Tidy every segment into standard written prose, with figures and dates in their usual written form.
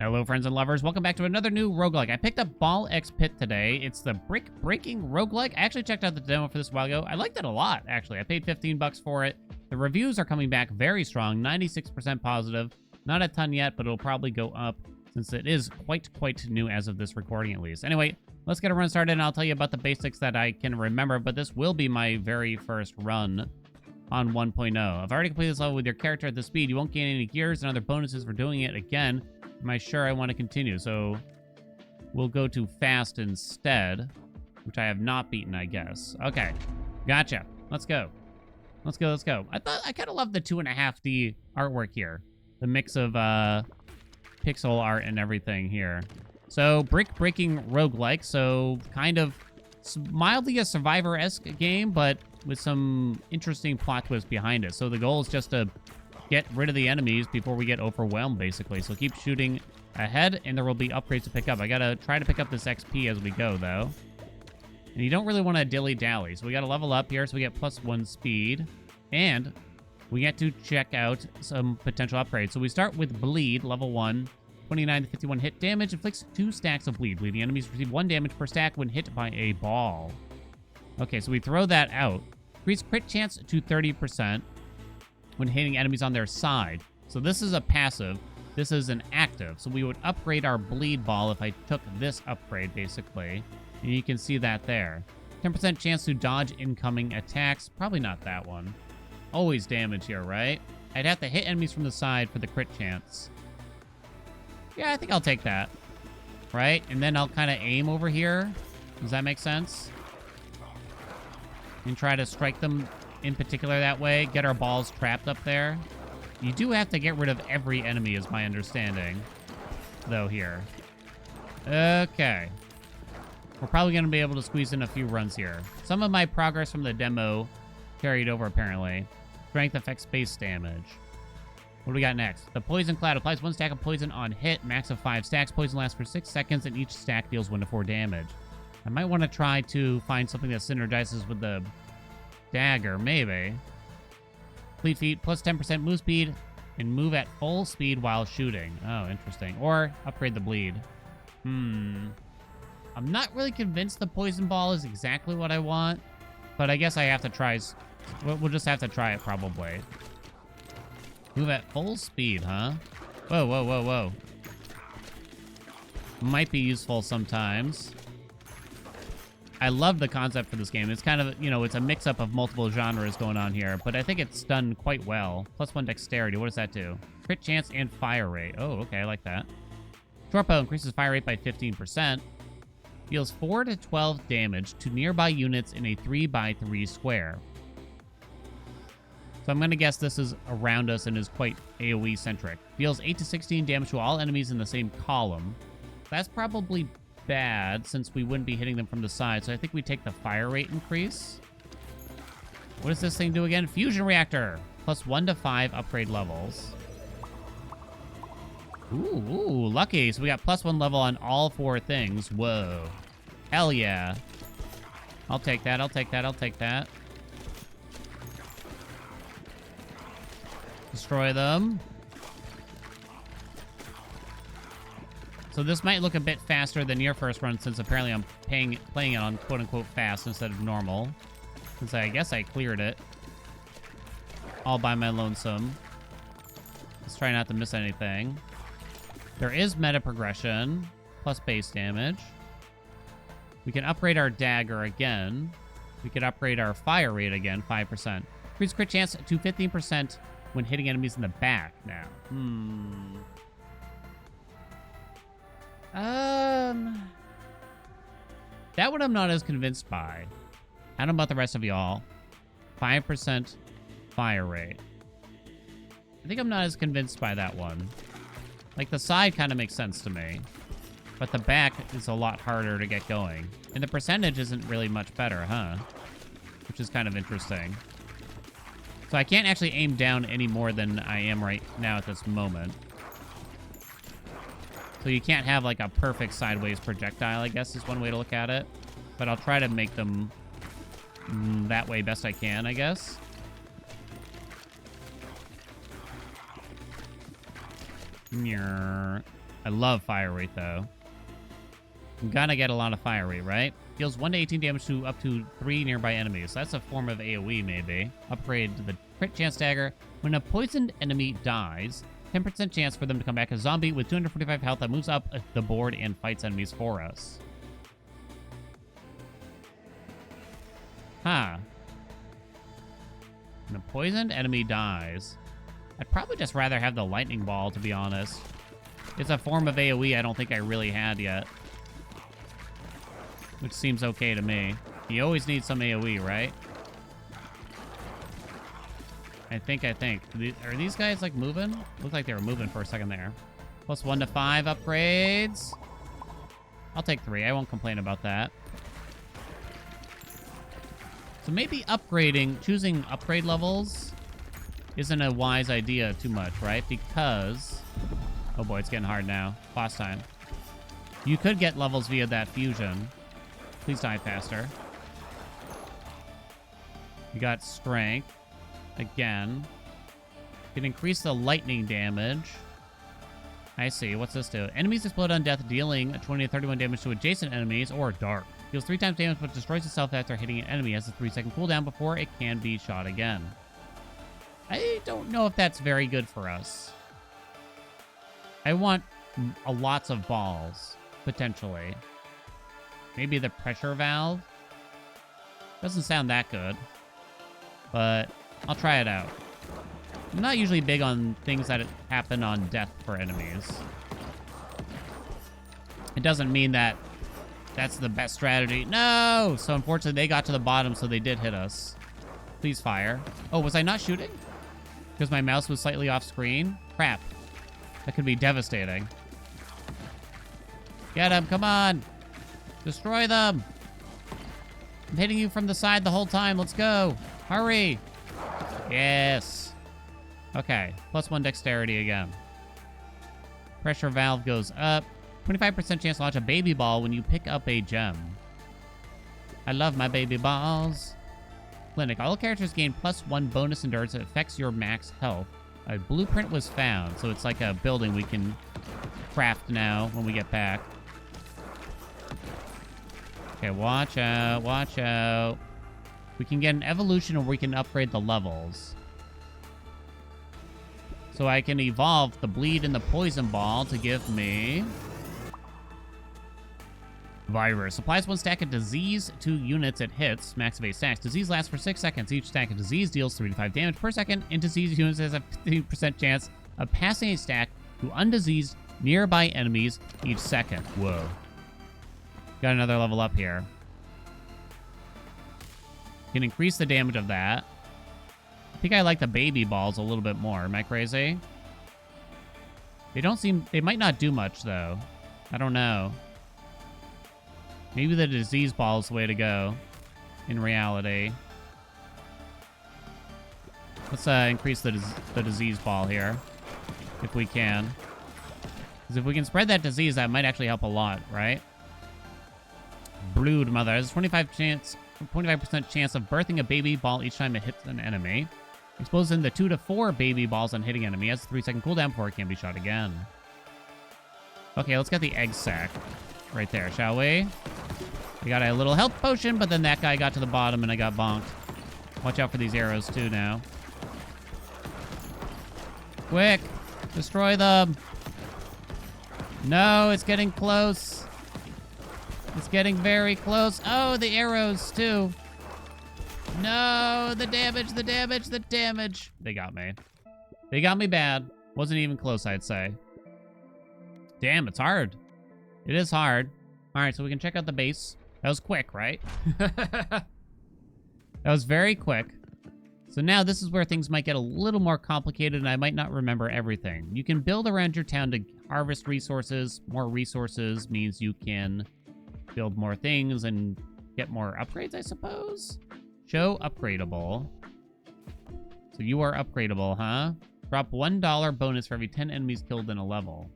Hello, friends and lovers. Welcome back to another new roguelike. I picked up Ball X Pit today. It's the brick-breaking roguelike. I actually checked out the demo for this a while ago. I liked it a lot, actually. I paid 15 bucks for it. The reviews are coming back very strong, 96% positive. Not a ton yet, but it'll probably go up since it is quite new as of this recording, at least. Anyway, let's get a run started, and I'll tell you about the basics that I can remember, but this will be my very first run on 1.0. I've already completed this level with your character at this speed. You won't gain any gears and other bonuses for doing it again. Am I sure I want to continue? So we'll go to fast instead, which I have not beaten, I guess. Okay, gotcha. Let's go. Let's go. I kind of love the 2.5D artwork here. The mix of pixel art and everything here. So brick-breaking roguelike. So kind of mildly a Survivor-esque game, but with some interesting plot twists behind it. So the goal is just to get rid of the enemies before we get overwhelmed, basically. So keep shooting ahead, and there will be upgrades to pick up. I gotta try to pick up this XP as we go, though. And you don't really want to dilly-dally. So we gotta level up here, so we get +1 speed. And we get to check out some potential upgrades. So we start with Bleed, level 1. 29 to 51 hit damage. Inflicts 2 stacks of bleed. Bleeding enemies receive 1 damage per stack when hit by a ball. Okay, so we throw that out. Increase crit chance to 30%. When hitting enemies on their side. So this is a passive. This is an active. So we would upgrade our bleed ball if I took this upgrade, basically. And you can see that there. 10% chance to dodge incoming attacks. Probably not that one. Always damage here, right? I'd have to hit enemies from the side for the crit chance. Yeah, I think I'll take that. Right? And then I'll kind of aim over here. Does that make sense? And try to strike them in particular that way. Get our balls trapped up there. You do have to get rid of every enemy, is my understanding, though, here. Okay. We're probably going to be able to squeeze in a few runs here. Some of my progress from the demo carried over, apparently. Strength affects base damage. What do we got next? The Poison Cloud applies 1 stack of poison on hit. Max of 5 stacks. Poison lasts for 6 seconds, and each stack deals 1 to 4 damage. I might want to try to find something that synergizes with the dagger, maybe. Fleet feet, plus 10% move speed, and move at full speed while shooting. Oh, interesting. Or upgrade the bleed. I'm not really convinced the poison ball is exactly what I want, but I guess I have to try. We'll just have to try it, probably. Move at full speed, huh? Whoa. Might be useful sometimes. I love the concept for this game. It's kind of, it's a mix-up of multiple genres going on here, but I think it's done quite well. +1 dexterity. What does that do? Crit chance and fire rate. Oh, okay, I like that. Short bow increases fire rate by 15%. Deals 4 to 12 damage to nearby units in a 3x3 square. So I'm going to guess this is around us and is quite AoE-centric. Deals 8 to 16 damage to all enemies in the same column. That's probably bad, since we wouldn't be hitting them from the side, so I think we take the fire rate increase. What does this thing do again? Fusion reactor. +1 to 5 upgrade levels. Ooh, lucky. So we got +1 level on all 4 things. Whoa. Hell yeah. I'll take that. Destroy them. So this might look a bit faster than your first run, since apparently I'm playing it on quote-unquote fast instead of normal. Since I guess I cleared it all by my lonesome. Let's try not to miss anything. There is meta progression, plus base damage. We can upgrade our dagger again. We could upgrade our fire rate again, 5%. Increase crit chance to 15% when hitting enemies in the back now. That one I'm not as convinced by. I don't know about the rest of y'all. 5% fire rate. I think I'm not as convinced by that one. Like, the side kind of makes sense to me. But the back is a lot harder to get going. And the percentage isn't really much better, huh? Which is kind of interesting. So I can't actually aim down any more than I am right now at this moment. So you can't have, like, a perfect sideways projectile, I guess, is one way to look at it. But I'll try to make them that way best I can, I guess. I love fire rate, though. I'm gonna get a lot of fire rate, right? Deals 1 to 18 damage to up to 3 nearby enemies. That's a form of AoE, maybe. Upgrade the crit chance dagger. When a poisoned enemy dies, 10% chance for them to come back as a zombie with 245 health that moves up the board and fights enemies for us. Huh. When a poisoned enemy dies, I'd probably just rather have the lightning ball, to be honest. It's a form of AoE I don't think I really had yet. Which seems okay to me. You always need some AoE, right? I think. Are these guys, like, moving? Looked like they were moving for a second there. Plus 1 to 5 upgrades. I'll take 3. I won't complain about that. So maybe choosing upgrade levels isn't a wise idea too much, right? Because... oh boy, it's getting hard now. Boss time. You could get levels via that fusion. Please die faster. You got strength. Again. Can increase the lightning damage. I see. What's this do? Enemies explode on death, dealing 20 to 31 damage to adjacent enemies, or dark. Deals 3 times damage, but destroys itself after hitting an enemy. Has a 3-second cooldown before it can be shot again. I don't know if that's very good for us. I want lots of balls, potentially. Maybe the pressure valve? Doesn't sound that good. But I'll try it out. I'm not usually big on things that happen on death for enemies. It doesn't mean that that's the best strategy. No! So unfortunately, they got to the bottom, so they did hit us. Please fire. Oh, was I not shooting? Because my mouse was slightly off screen? Crap. That could be devastating. Get him, come on! Destroy them! I'm hitting you from the side the whole time, let's go! Hurry! Yes! Okay, plus 1 dexterity again. Pressure valve goes up. 25% chance to launch a baby ball when you pick up a gem. I love my baby balls. Clinic. All characters gain plus 1 bonus endurance that affects your max health. A blueprint was found, so it's like a building we can craft now when we get back. Okay, watch out, watch out. We can get an evolution or we can upgrade the levels. So I can evolve the bleed and the poison ball to give me... virus. Applies 1 stack of disease to units it hits. Max of 8 stacks. Disease lasts for 6 seconds. Each stack of disease deals 3 to 5 damage per second. And disease units has a 15% chance of passing a stack to undiseased nearby enemies each second. Whoa. Got another level up here. Can increase the damage of that. I think I like the baby balls a little bit more. Am I crazy? They might not do much, though. I don't know. Maybe the disease ball is the way to go, in reality. Let's increase the disease ball here, if we can. Because if we can spread that disease, that might actually help a lot, right? Brood Mother has a 25% chance of birthing a baby ball each time it hits an enemy. Exposing the 2 to 4 baby balls on hitting enemy. Has a 3-second cooldown before it can be shot again. Okay, let's get the egg sack right there, shall we? We got a little health potion, but then that guy got to the bottom and I got bonked. Watch out for these arrows too now. Quick! Destroy them! No, it's getting close. It's getting very close. Oh, the arrows too. No, the damage, the damage, the damage. They got me. They got me bad. Wasn't even close, I'd say. Damn, it's hard. It is hard. All right, so we can check out the base. That was quick, right? That was very quick. So now this is where things might get a little more complicated and I might not remember everything. You can build around your town to harvest resources. More resources means you can build more things and get more upgrades, I suppose? Show upgradable. So you are upgradable, huh? Drop $1 bonus for every 10 enemies killed in a level.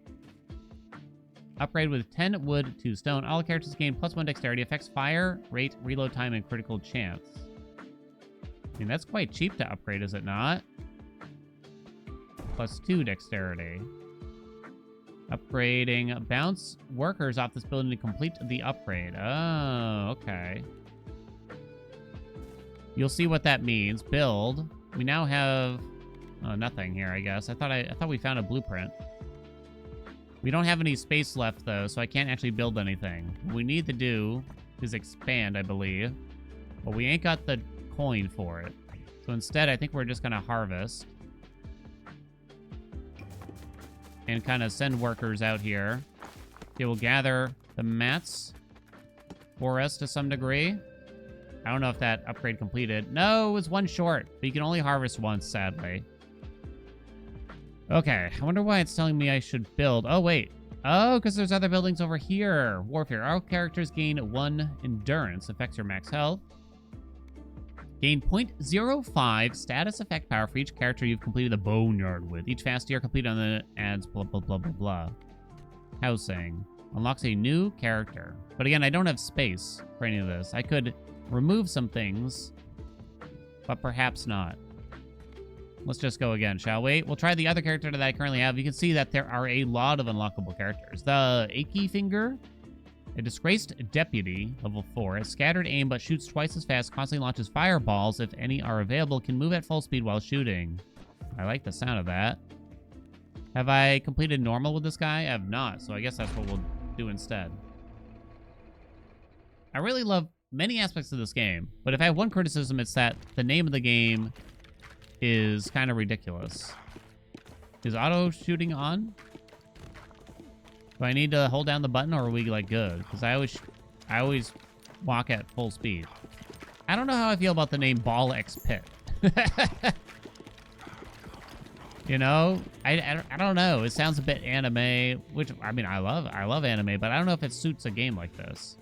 Upgrade with 10 wood to stone. All characters gain plus 1 dexterity. Affects fire, rate, reload time, and critical chance. I mean, that's quite cheap to upgrade, is it not? Plus 2 dexterity. Upgrading. Bounce workers off this building to complete the upgrade. Oh, okay. You'll see what that means. Build. We now have nothing here, I guess. I thought we found a blueprint. We don't have any space left though, so I can't actually build anything. What we need to do is expand, I believe. But we ain't got the coin for it. So instead, I think we're just gonna harvest. And kind of send workers out here. They will gather the mats for us to some degree. I don't know if that upgrade completed. No, it was one short. But you can only harvest once, sadly. Okay, I wonder why it's telling me I should build. Oh, wait. Oh, because there's other buildings over here. Warfare. Our characters gain 1 endurance. Affects your max health. Gain 0.05 status effect power for each character you've completed the boneyard with. Each fast year completed on the adds blah, blah, blah, blah, blah. Housing. Unlocks a new character. But again, I don't have space for any of this. I could remove some things, but perhaps not. Let's just go again, shall we? We'll try the other character that I currently have. You can see that there are a lot of unlockable characters. The Achy Finger, a disgraced deputy, level 4, has scattered aim but shoots twice as fast, constantly launches fireballs if any are available, can move at full speed while shooting. I like the sound of that. Have I completed normal with this guy? I have not, so I guess that's what we'll do instead. I really love many aspects of this game, but if I have one criticism, it's that the name of the game is kind of ridiculous. Is auto shooting on? Do I need to hold down the button, or are we like good? Because I always walk at full speed. I don't know how I feel about the name Ball X Pit. You know, I don't know. It sounds a bit anime, which I mean I love anime, but I don't know if it suits a game like this.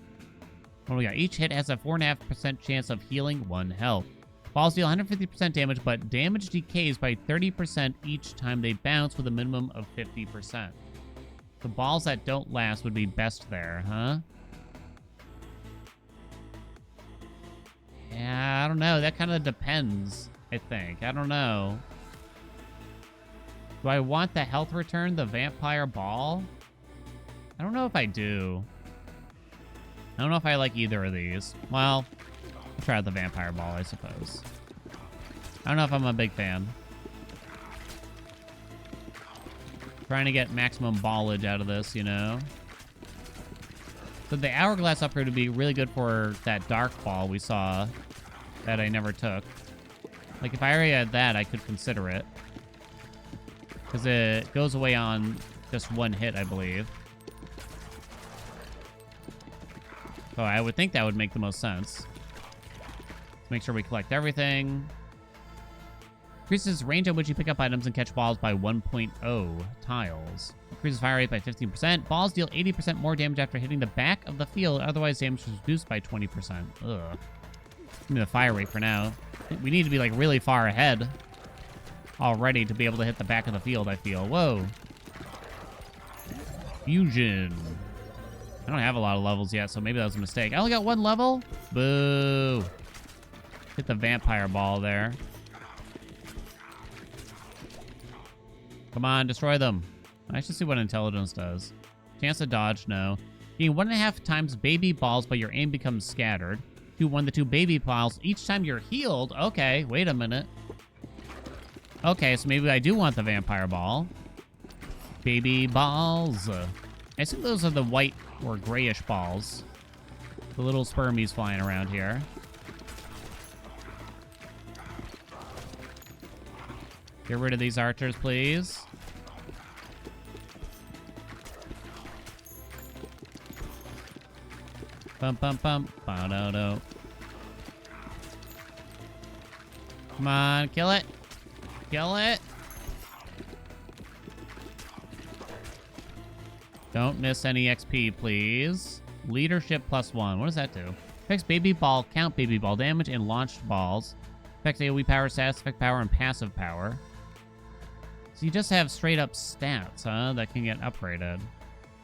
What do we got? Each hit has a 4.5% chance of healing 1 health. Balls deal 150% damage, but damage decays by 30% each time they bounce with a minimum of 50%. The balls that don't last would be best there, huh? Yeah, I don't know. That kind of depends, I think. I don't know. Do I want the health return, the vampire ball? I don't know if I do. I don't know if I like either of these. Well, I'll try out the vampire ball, I suppose. I don't know if I'm a big fan. Trying to get maximum ballage out of this, you know? So the hourglass upgrade would be really good for that dark ball we saw that I never took. Like, if I already had that, I could consider it. Because it goes away on just 1 hit, I believe. So I would think that would make the most sense. Let's make sure we collect everything. Increases range at which you pick up items and catch balls by 1.0 tiles. Increases fire rate by 15%. Balls deal 80% more damage after hitting the back of the field. Otherwise, damage is reduced by 20%. Ugh. Give me the fire rate for now. We need to be, like, really far ahead already to be able to hit the back of the field, I feel. Whoa. Fusion. I don't have a lot of levels yet, so maybe that was a mistake. I only got 1 level? Boo. Hit the vampire ball there. Come on, destroy them. I should see what intelligence does. Chance to dodge, no. Gain 1.5 times baby balls, but your aim becomes scattered. Do 1 to 2 baby balls each time you're healed. Okay, wait a minute. Okay, so maybe I do want the vampire ball. Baby balls. I assume those are the white or grayish balls. The little spermies flying around here. Get rid of these archers, please. Bum, bum, bum. Ba-do-do. Come on, kill it. Kill it. Don't miss any XP, please. Leadership +1. What does that do? Affects baby ball, count baby ball damage, and launched balls. Affects AoE power, status effect power, and passive power. So you just have straight up stats, huh? That can get upgraded.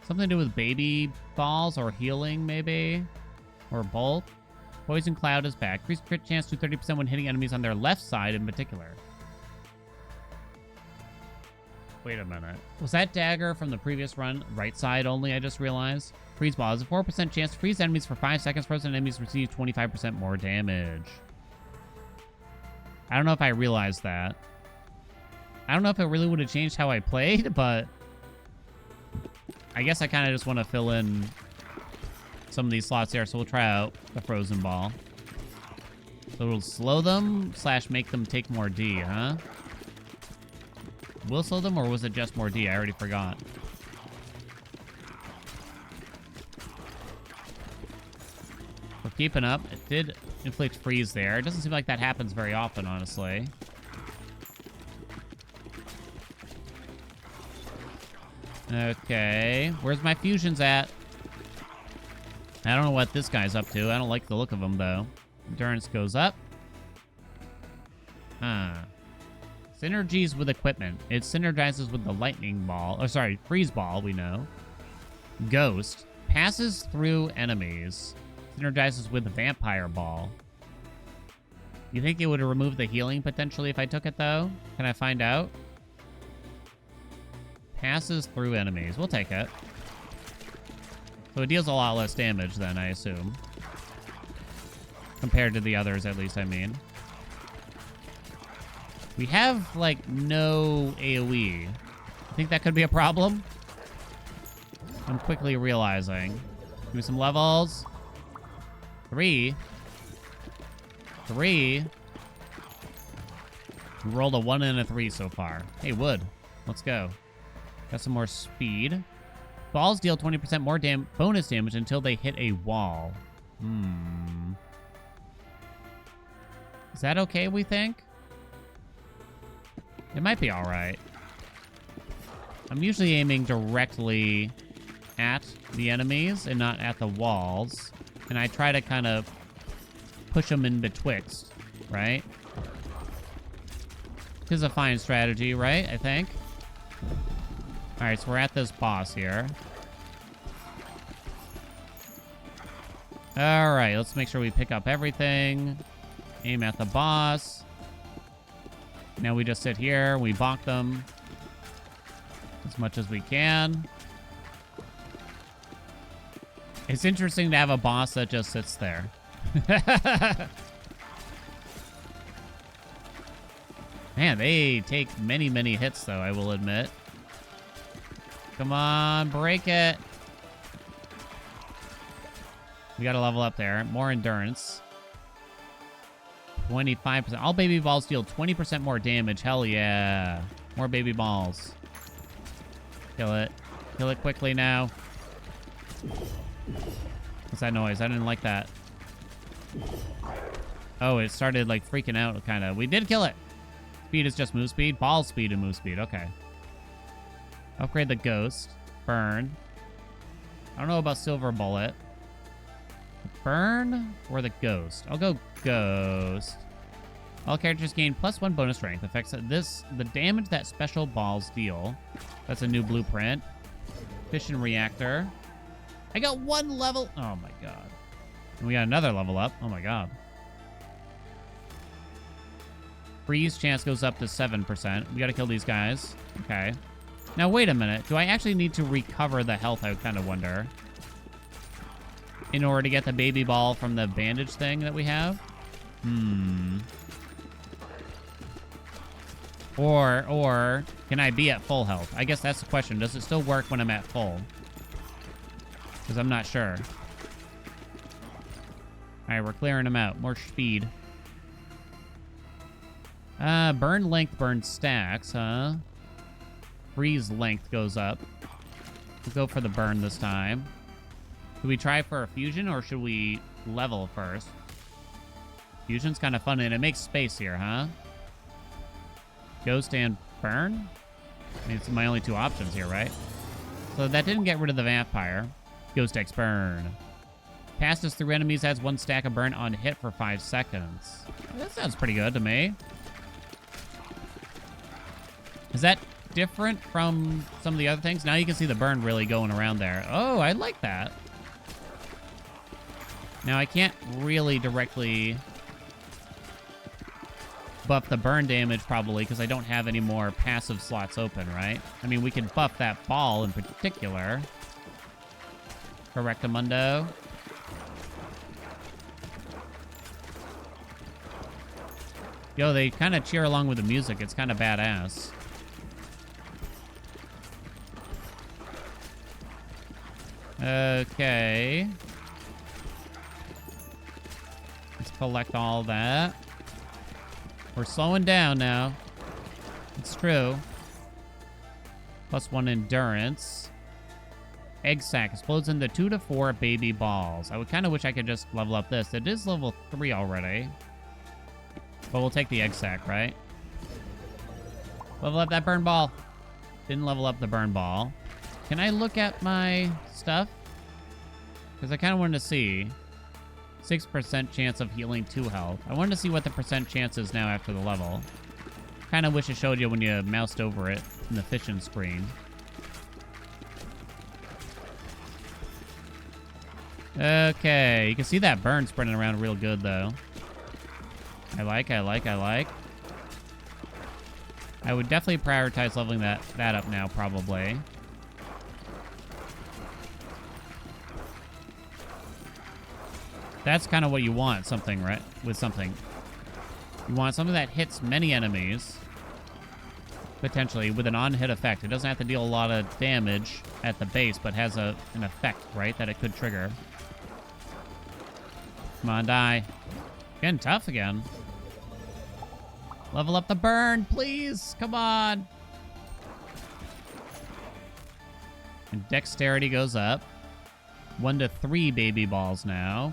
Something to do with baby balls or healing, maybe? Or both? Poison Cloud is back. Increased crit chance to 30% when hitting enemies on their left side in particular. Wait a minute. Was that dagger from the previous run right side only, I just realized? Freeze ball has a 4% chance to freeze enemies for 5 seconds. Frozen enemies receive 25% more damage. I don't know if I realized that. I don't know if it really would have changed how I played, but I guess I kind of just want to fill in some of these slots here, so we'll try out the frozen ball. So it'll slow them / make them take more D, huh? Will slow them, or was it just more D? I already forgot. We're keeping up. It did inflict freeze there. It doesn't seem like that happens very often, honestly. Okay. Where's my fusions at? I don't know what this guy's up to. I don't like the look of him, though. Endurance goes up. Huh. Synergies with equipment. It synergizes with the lightning ball. Oh, sorry. Freeze ball, we know. Ghost. Passes through enemies. Synergizes with the vampire ball. You think it would remove the healing potentially if I took it, though? Can I find out? Passes through enemies. We'll take it. So it deals a lot less damage then, I assume. Compared to the others, at least, I mean. We have, like, no AoE. I think that could be a problem. I'm quickly realizing. Give me some levels. 3. We rolled a 1 and a 3 so far. Hey, wood. Let's go. Got some more speed. Balls deal 20% more bonus damage until they hit a wall. Is that okay, we think? It might be alright. I'm usually aiming directly at the enemies and not at the walls. And I try to kind of push them in betwixt, right? This is a fine strategy, right? I think. Alright, so we're at this boss here. Alright, let's make sure we pick up everything. Aim at the boss. Now we just sit here, we bonk them as much as we can. It's interesting to have a boss that just sits there. Man, they take many, many hits, though, I will admit. Come on, break it. We gotta level up there. More endurance. 25%. All baby balls deal 20% more damage. Hell yeah. More baby balls. Kill it. Kill it quickly now. What's that noise? I didn't like that. Oh, it started, like, freaking out, kind of. We did kill it. Speed is just move speed. Ball speed and move speed. Okay. Upgrade the ghost. Burn. I don't know about silver bullet. Burn or the ghost? I'll go ghost. All characters gain +1 bonus strength. Affects the damage that special balls deal. That's a new blueprint. Fission reactor. I got 1 level. Oh my god. And we got another level up. Oh my god. Freeze chance goes up to 7%. We gotta kill these guys. Okay. Now wait a minute. Do I actually need to recover the health, I kind of wonder, in order to get the baby ball from the bandage thing that we have? Or can I be at full health? I guess that's the question. Does it still work when I'm at full? Because I'm not sure. Alright, we're clearing them out. More speed. Burn length burns stacks, huh? Freeze length goes up. We'll go for the burn this time. Should we try for a fusion, or should we level first? Fusion's kind of fun, and it makes space here, huh? Ghost and burn? I mean, it's my only 2 options here, right? So that didn't get rid of the vampire. Ghost X burn. Passes through enemies, adds 1 stack of burn on hit for 5 seconds. That sounds pretty good to me. Is that different from some of the other things? Now you can see the burn really going around there. Oh, I like that. Now I can't really directly buff the burn damage probably because I don't have any more passive slots open, right? I mean, we can buff that ball in particular. Correctamundo. Yo, they kind of cheer along with the music. It's kind of badass. Okay. Let's collect all that. We're slowing down now. It's true. +1 endurance. Egg sac explodes into 2 to 4 baby balls. I would kind of wish I could just level up this. It is level 3 already. But we'll take the egg sac, right? Level up that burn ball. Didn't level up the burn ball. Can I look at my stuff? Because I kind of wanted to see. 6% chance of healing 2 health. I wanted to see what the percent chance is now after the level. Kind of wish it showed you when you moused over it in the fishing screen. Okay, you can see that burn spreading around real good, though. I like. I would definitely prioritize leveling that up now, probably. That's kind of what you want, something, right? With something. You want something that hits many enemies. Potentially, with an on-hit effect. It doesn't have to deal a lot of damage at the base, but has an effect, right? That it could trigger. Come on, die. Getting tough again. Level up the burn, please. Come on. And dexterity goes up. 1 to 3 baby balls now.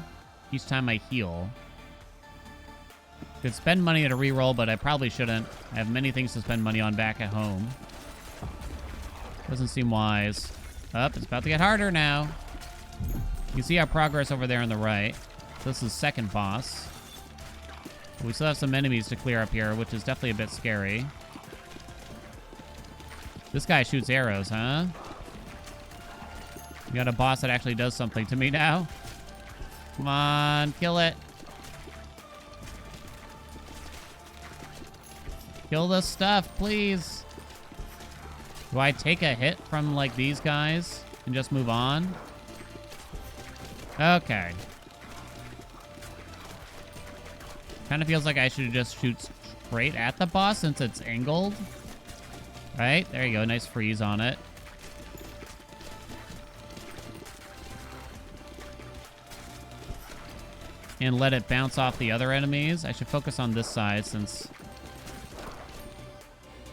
Each time I heal. Could spend money to reroll, but I probably shouldn't. I have many things to spend money on back at home. Doesn't seem wise. It's about to get harder now. You see our progress over there on the right. This is second boss. We still have some enemies to clear up here, which is definitely a bit scary. This guy shoots arrows, huh? We got a boss that actually does something to me now. Come on, kill it. Kill the stuff, please. Do I take a hit from, like, these guys and just move on? Okay. Kind of feels like I should just shoot straight at the boss since it's angled. Right? There you go. Nice freeze on it. And let it bounce off the other enemies. I should focus on this side since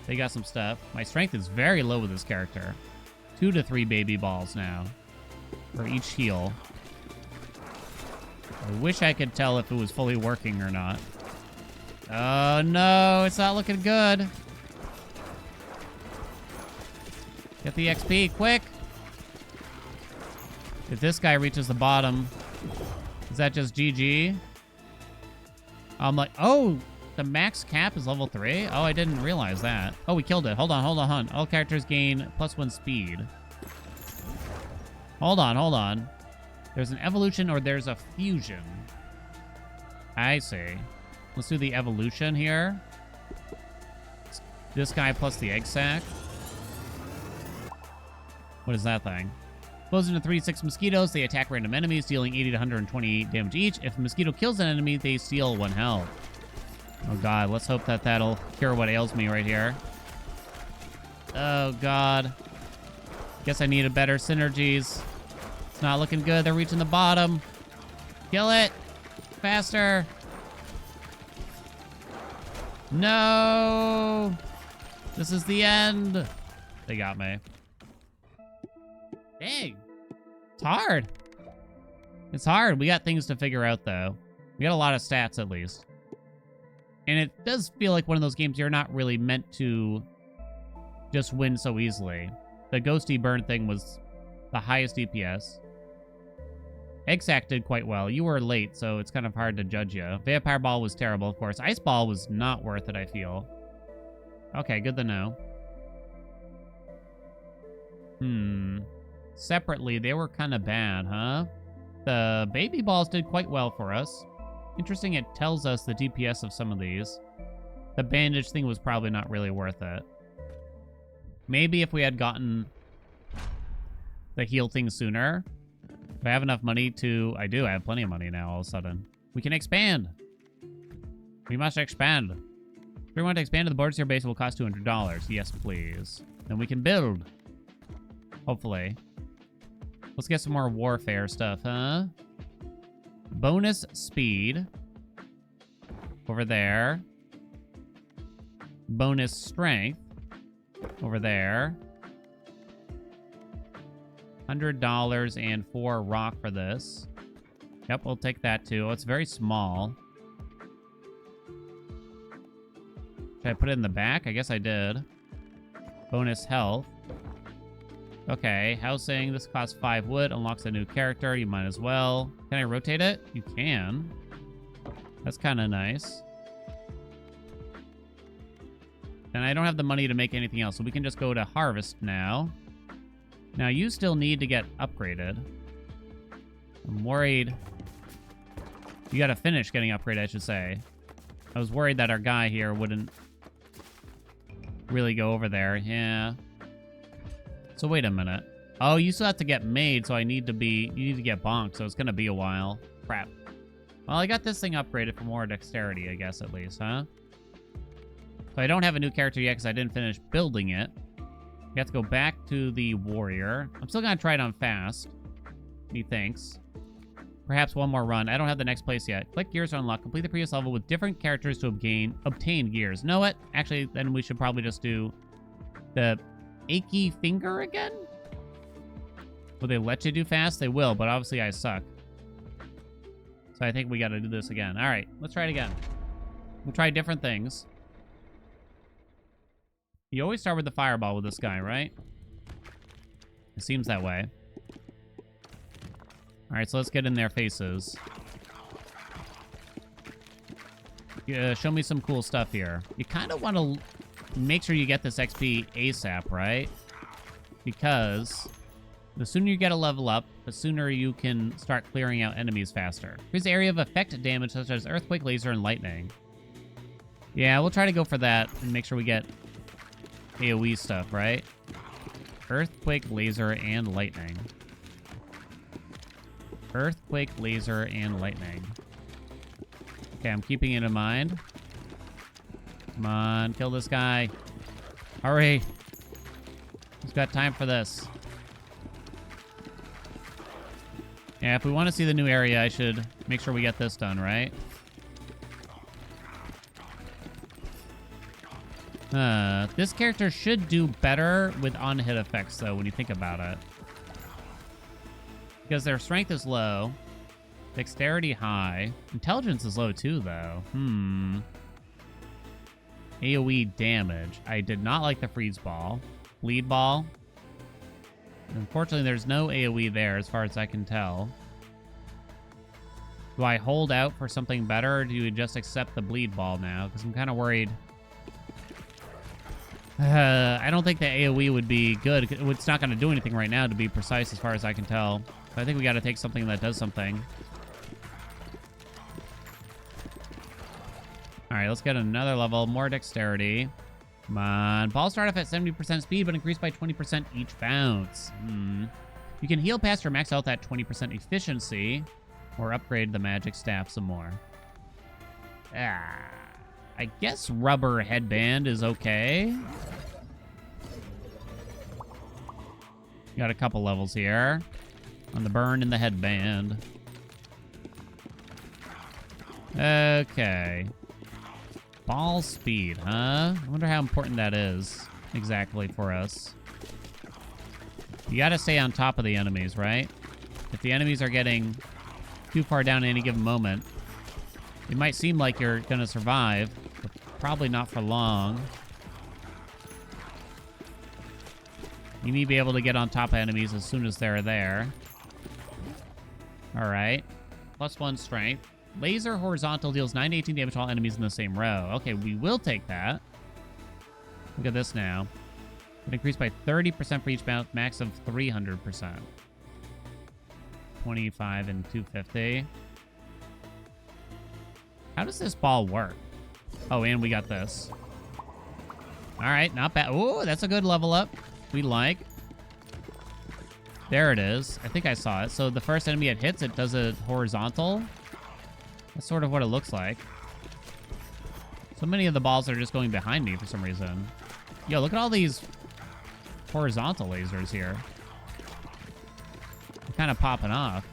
they got some stuff. My strength is very low with this character. 2 to 3 baby balls now for each heal. I wish I could tell if it was fully working or not. Oh no, it's not looking good. Get the XP, quick! If this guy reaches the bottom, is that just GG? I'm like, oh, the max cap is level 3? Oh, I didn't realize that. Oh, we killed it. Hold on. All characters gain +1 speed. Hold on. There's an evolution or there's a fusion. I see. Let's do the evolution here. This guy plus the egg sac. What is that thing? Explodes into 3-6 mosquitoes. They attack random enemies, dealing 80 to 128 damage each. If a mosquito kills an enemy, they steal 1 health. Oh god, let's hope that that'll cure what ails me right here. Oh god. Guess I need a better synergies. It's not looking good. They're reaching the bottom. Kill it. Faster. No. This is the end. They got me. Dang. It's hard. It's hard. We got things to figure out, though. We got a lot of stats, at least. And it does feel like one of those games you're not really meant to just win so easily. The ghosty burn thing was the highest DPS. Exact did quite well. You were late, so it's kind of hard to judge you. Vampire Ball was terrible, of course. Ice Ball was not worth it, I feel. Okay, good to know. Separately, they were kind of bad, huh? The Baby Balls did quite well for us. Interesting, it tells us the DPS of some of these. The bandage thing was probably not really worth it. Maybe if we had gotten the heal thing sooner. If I have enough money to... I do. I have plenty of money now all of a sudden. We can expand. We must expand. If we want to expand to the borders of your base, it will cost $200. Yes, please. Then we can build. Hopefully. Let's get some more warfare stuff, huh? Bonus speed. Over there. Bonus strength. Over there. $100 and 4 rock for this. Yep, we'll take that too. Oh, it's very small. Should I put it in the back? I guess I did. Bonus health. Okay, housing. This costs 5 wood. Unlocks a new character. You might as well. Can I rotate it? You can. That's kind of nice. And I don't have the money to make anything else, so we can just go to harvest now. Now, you still need to get upgraded. I'm worried. You gotta finish getting upgraded, I should say. I was worried that our guy here wouldn't really go over there. Yeah. So wait a minute. Oh, you still have to get made, so you need to get bonked, so it's gonna be a while. Crap. Well, I got this thing upgraded for more dexterity, I guess, at least, huh? So I don't have a new character yet because I didn't finish building it. We have to go back to the warrior. I'm still gonna try it on fast. Methinks. Perhaps one more run. I don't have the next place yet. Click gears to unlock. Complete the previous level with different characters to obtain gears. Know what? Actually, then we should probably just do the achy finger again? Will they let you do fast? They will, but obviously I suck. So I think we gotta do this again. All right, let's try it again. We'll try different things. You always start with the fireball with this guy, right? It seems that way. All right, so let's get in their faces. Show me some cool stuff here. You kind of want to make sure you get this XP ASAP, right? Because the sooner you get a level up, the sooner you can start clearing out enemies faster. Here's the area of effect damage such as earthquake, laser, and lightning. Yeah, we'll try to go for that and make sure we get AoE stuff, right? Earthquake, laser, and lightning. Earthquake, laser, and lightning. Okay, I'm keeping it in mind. Come on, kill this guy. Hurry. Who's got time for this? Yeah, if we want to see the new area, I should make sure we get this done, right? This character should do better with on-hit effects, though, when you think about it. Because their strength is low. Dexterity high. Intelligence is low, too, though. AoE damage. I did not like the freeze ball. Bleed ball. Unfortunately, there's no AoE there, as far as I can tell. Do I hold out for something better, or do you just accept the bleed ball now? Because I'm kind of worried. I don't think the AoE would be good. It's not going to do anything right now, to be precise, as far as I can tell. So I think we got to take something that does something. All right, let's get another level. More dexterity. Come on. Balls start off at 70% speed, but increase by 20% each bounce. You can heal past your max health at 20% efficiency, or upgrade the magic staff some more. I guess rubber headband is okay. Got a couple levels here. On the burn and the headband. Okay. Ball speed, huh? I wonder how important that is exactly for us. You gotta stay on top of the enemies, right? If the enemies are getting too far down at any given moment, it might seem like you're gonna survive, but probably not for long. You need to be able to get on top of enemies as soon as they're there. Alright. +1 strength. Laser horizontal deals 9 to 18 damage to all enemies in the same row. Okay, we will take that. Look at this now. It increased by 30% for each bounce, max of 300%. 25 and 250. How does this ball work? Oh, and we got this. All right, not bad. Oh, that's a good level up. We like. There it is. I think I saw it. So the first enemy it hits, it does a horizontal. That's sort of what it looks like. So many of the balls are just going behind me for some reason. Yo, look at all these horizontal lasers here. They're kind of popping off.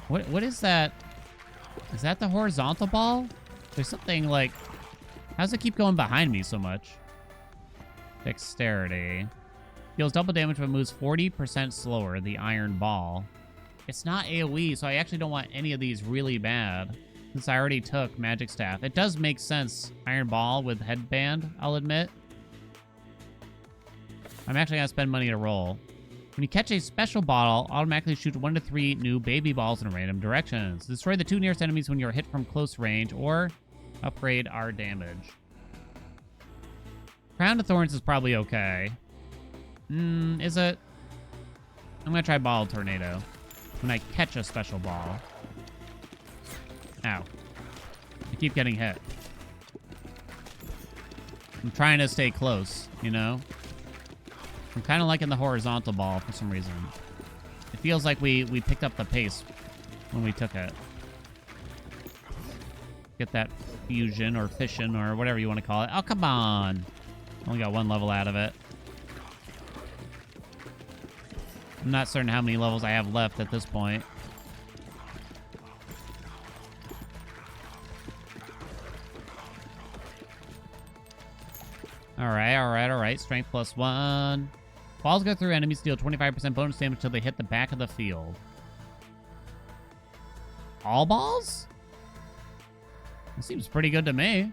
What is that? Is that the horizontal ball? There's something like... How does it keep going behind me so much? Dexterity. Deals double damage but moves 40% slower, the iron ball. It's not AoE, so I actually don't want any of these really bad, since I already took magic staff. It does make sense, iron ball with headband, I'll admit. I'm actually going to spend money to roll. When you catch a special bottle, automatically shoot 1 to 3 new baby balls in random directions. Destroy the 2 nearest enemies when you're hit from close range, or upgrade our damage. Crown of Thorns is probably okay. Is it? I'm going to try Ball Tornado. When I catch a special ball. Ow. I keep getting hit. I'm trying to stay close, you know? I'm kind of liking the horizontal ball for some reason. It feels like we picked up the pace when we took it. Get that fusion or fission or whatever you want to call it. Oh, come on. Only got 1 level out of it. I'm not certain how many levels I have left at this point. Alright. Strength +1. Balls go through enemies, deal 25% bonus damage until they hit the back of the field. All balls? That seems pretty good to me.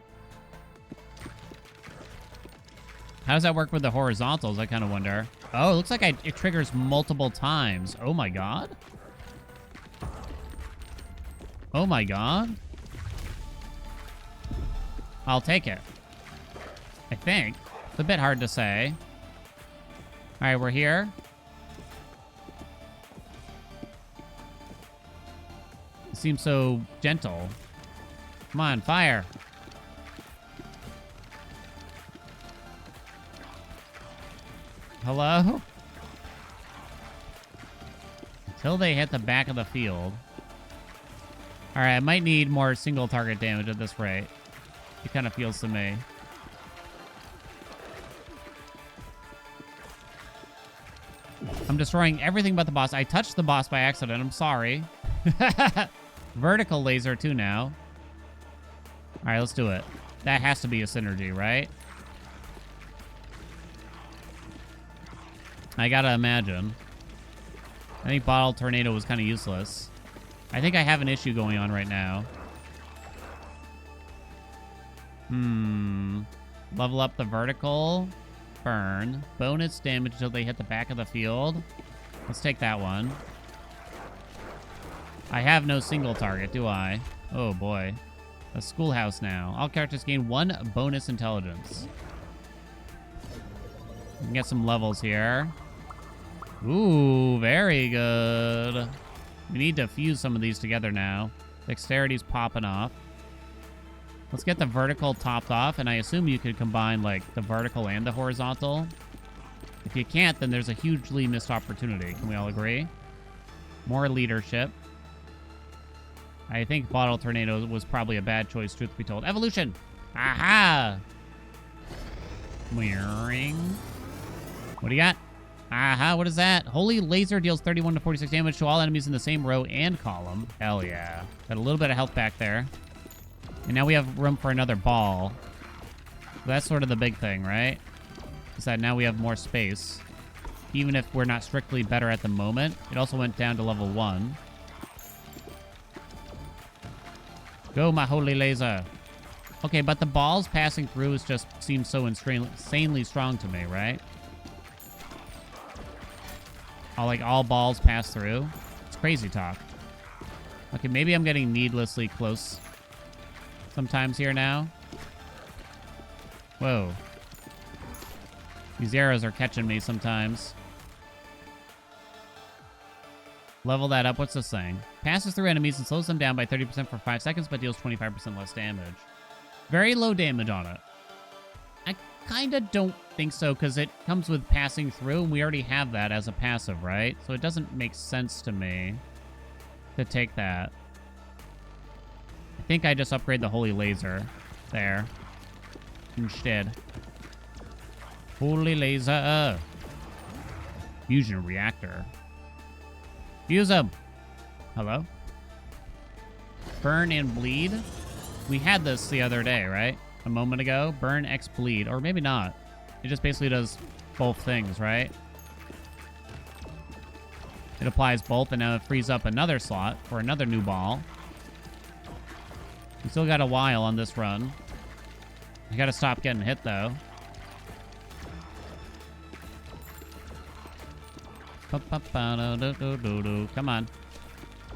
How does that work with the horizontals? I kind of wonder. Oh, it looks like it triggers multiple times. Oh my god. Oh my god. I'll take it. I think. It's a bit hard to say. Alright, we're here. It seems so gentle. Come on, fire. Hello? Until they hit the back of the field. Alright, I might need more single target damage at this rate. It kind of feels to me. I'm destroying everything but the boss. I touched the boss by accident. I'm sorry. Vertical laser too now. Alright, let's do it. That has to be a synergy, right? I gotta imagine. I think Bottle Tornado was kind of useless. I think I have an issue going on right now. Level up the vertical. Burn. Bonus damage until they hit the back of the field. Let's take that one. I have no single target, do I? Oh boy. A schoolhouse now. All characters gain 1 bonus intelligence. We can get some levels here. Ooh, very good. We need to fuse some of these together now. Dexterity's popping off. Let's get the vertical topped off, and I assume you could combine, like, the vertical and the horizontal. If you can't, then there's a hugely missed opportunity. Can we all agree? More leadership. I think Bottle Tornado was probably a bad choice, truth be told. Evolution! Aha! Wearing. What do you got? Aha, what is that? Holy Laser deals 31 to 46 damage to all enemies in the same row and column. Hell yeah. Got a little bit of health back there. And now we have room for another ball. So that's sort of the big thing, right? Is that now we have more space. Even if we're not strictly better at the moment. It also went down to level 1. Go, my holy laser. Okay, but the balls passing through just seems so insanely strong to me, right? All balls pass through. It's crazy talk. Okay, maybe I'm getting needlessly close sometimes here now. Whoa. These arrows are catching me sometimes. Level that up. What's this saying? Passes through enemies and slows them down by 30% for 5 seconds, but deals 25% less damage. Very low damage on it. I kind of don't think so, because it comes with passing through, and we already have that as a passive, right? So it doesn't make sense to me to take that. I think I just upgrade the Holy Laser there instead. Holy Laser. Fusion Reactor. Fuse them. Hello? Burn and Bleed. We had this the other day, right? A moment ago. Burn X Bleed. Or maybe not. It just basically does both things, right? It applies both, and now it frees up another slot for another new ball. We still got a while on this run. I gotta stop getting hit, though. Come on.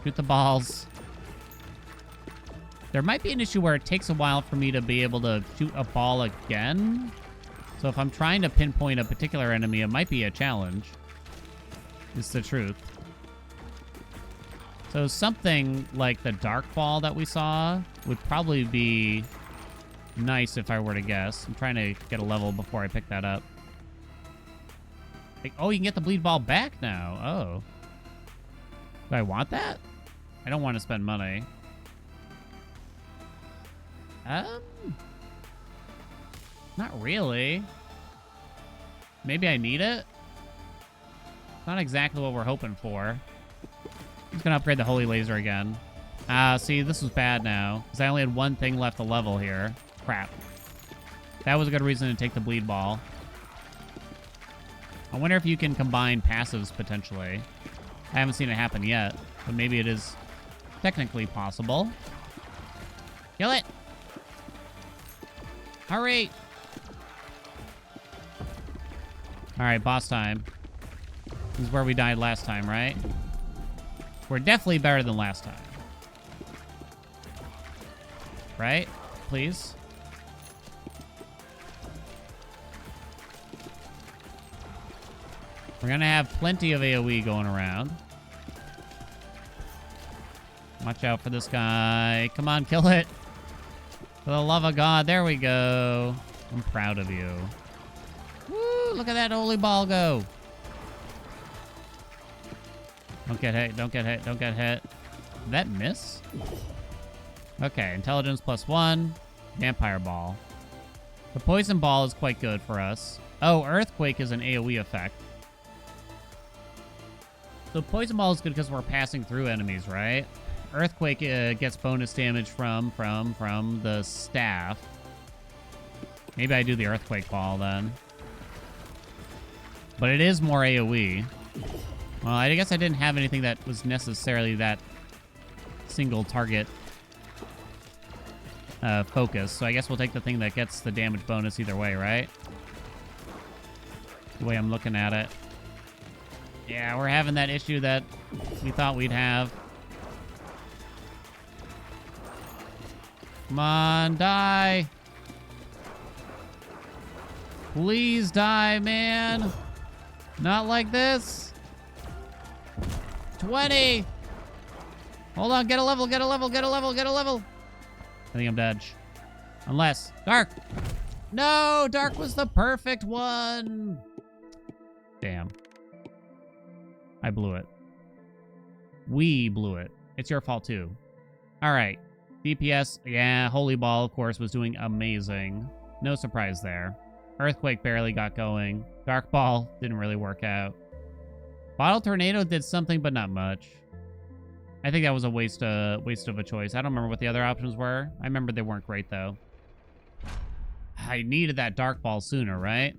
Shoot the balls. There might be an issue where it takes a while for me to be able to shoot a ball again. So if I'm trying to pinpoint a particular enemy, it might be a challenge. It's the truth. So something like the dark ball that we saw would probably be nice if I were to guess. I'm trying to get a level before I pick that up. Like, oh, you can get the bleed ball back now. Oh. Do I want that? I don't want to spend money. Not really. Maybe I need it? Not exactly what we're hoping for. I'm just gonna upgrade the Holy Laser again. See, this was bad now, because I only had one thing left to level here. Crap. That was a good reason to take the bleed ball. I wonder if you can combine passives, potentially. I haven't seen it happen yet, but maybe it is technically possible. Kill it! Hurry! Alright, boss time. This is where we died last time, right? We're definitely better than last time. Right? Please? We're gonna have plenty of AoE going around. Watch out for this guy. Come on, kill it. For the love of God. There we go. I'm proud of you. Woo! Look at that holy ball go. Don't get hit. Don't get hit. Don't get hit. Did that miss? Okay, intelligence +1. Vampire ball. The poison ball is quite good for us. Oh, earthquake is an AoE effect. So poison ball is good because we're passing through enemies, right? Earthquake gets bonus damage from the staff. Maybe I do the earthquake ball then. But it is more AoE. Well, I guess I didn't have anything that was necessarily that single target focus. So I guess we'll take the thing that gets the damage bonus either way, right? The way I'm looking at it. Yeah, we're having that issue that we thought we'd have. Come on, die. Please die, man. Not like this. 20. Hold on, get a level, get a level, get a level, get a level. I think I'm dead. Unless, Dark. No, Dark was the perfect one. Damn. I blew it. We blew it. It's your fault, too. All right. DPS, yeah, Holy Ball, of course, was doing amazing. No surprise there. Earthquake barely got going. Dark Ball didn't really work out. Bottle Tornado did something, but not much. I think that was a waste of a choice. I don't remember what the other options were. I remember they weren't great, though. I needed that Dark Ball sooner, right?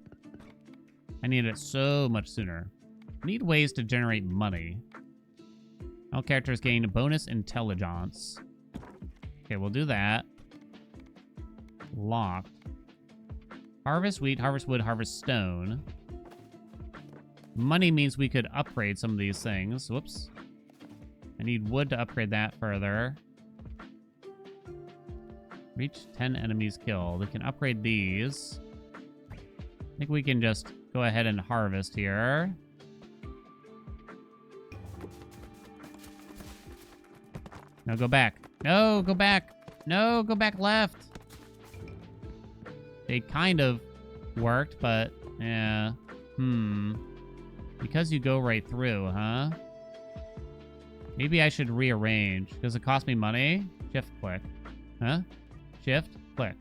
I needed it so much sooner. Need ways to generate money. All characters gain bonus intelligence. Okay, we'll do that. Locked. Harvest wheat, harvest wood, harvest stone. Money means we could upgrade some of these things. Whoops. I need wood to upgrade that further. Reach 10 enemies killed. We can upgrade these. I think we can just go ahead and harvest here. No, go back. No, go back. No, go back left. They kind of worked, but yeah. Because you go right through, huh? Maybe I should rearrange. Does it cost me money? Shift, click. Huh? Shift, click.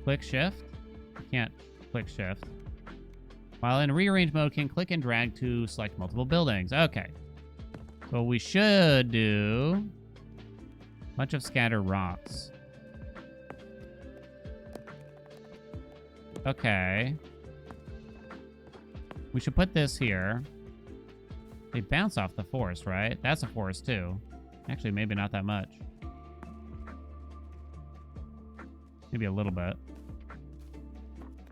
Click, shift? I can't click shift. While in rearrange mode, can click and drag to select multiple buildings. Okay. So we should do a bunch of scattered rocks. Okay. We should put this here. They bounce off the forest, right? That's a forest too. Actually, maybe not that much. Maybe a little bit.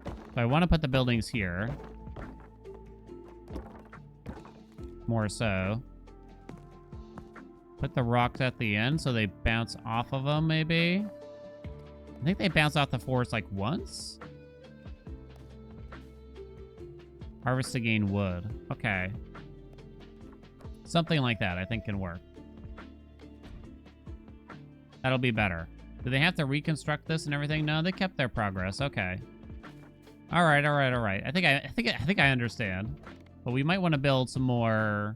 So I want to put the buildings here. More so. Put the rocks at the end so they bounce off of them, maybe? I think they bounce off the forest like once? Harvest to gain wood. Okay. Something like that I think can work. That'll be better. Do they have to reconstruct this and everything? No, they kept their progress. Okay. All right. I think I understand. But we might want to build some more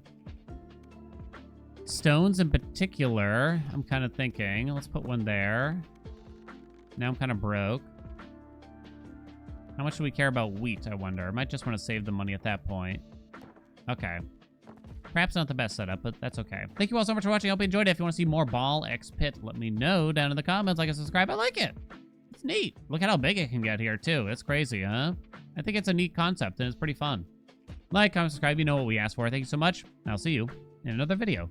stones in particular. I'm kind of thinking. Let's put one there. Now I'm kind of broke. How much do we care about wheat, I wonder? I might just want to save the money at that point. Okay. Perhaps not the best setup, but that's okay. Thank you all so much for watching. I hope you enjoyed it. If you want to see more Ball X Pit, let me know down in the comments. Like and subscribe. I like it. It's neat. Look at how big it can get here, too. It's crazy, huh? I think it's a neat concept, and it's pretty fun. Like, comment, subscribe. You know what we asked for. Thank you so much. And I'll see you in another video.